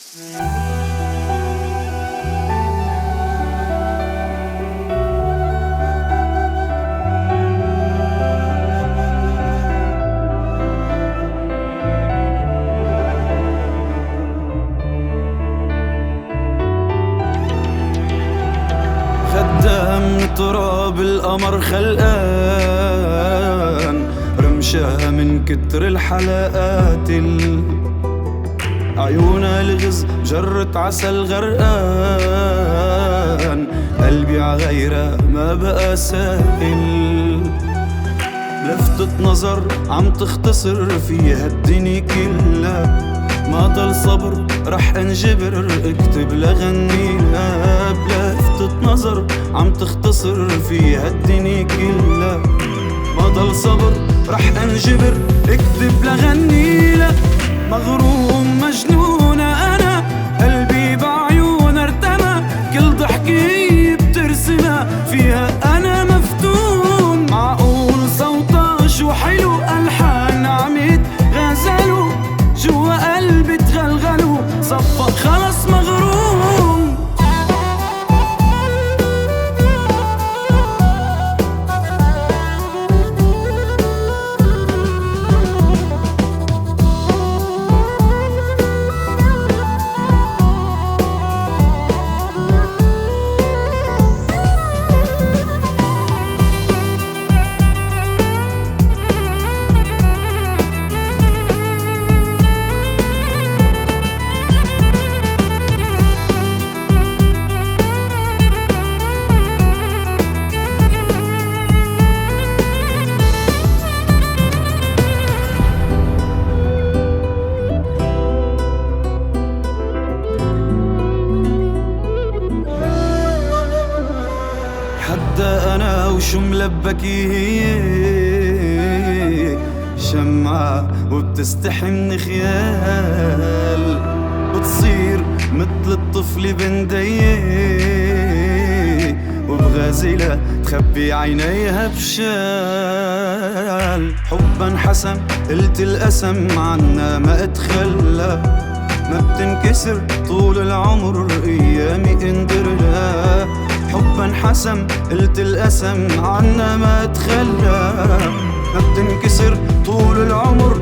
من تراب القمر خلقان، رمشها من كتر الحلقات عيونها لغز جرة عسل غرقان، قلبي عغيرها ما بقى سائل. لفتة نظر عم تختصر فيها الدنيا كلها، ما ضل صبر رح انجبر اكتب لغنيها. بلفتة نظر عم تختصر فيها الدنيا كلها، ما ضل صبر رح انجبر اكتب لغنيها. مغروم مجنونة انا، قلبي بعيونها ارتمى، كل ضحكة بترسمها فيها انا مفتون. معقول صوتها شو حلو، الحان عم يتغزلوا جوا قلبي تغلغلوا، صفق خلص مغروم. حتى أنا وشو ملبكي هي شمعة وبتستحي من خيال، بتصير متل الطفل بندية وبغازلها تخبي عينيها بشال. حبا حسن قلت القسم عنا ما اتخلى، ما بتنكسر طول العمر ايامي اندرلها. حبا حسن قلت القسم عنا ما تخلى، ما بتنكسر طول العمر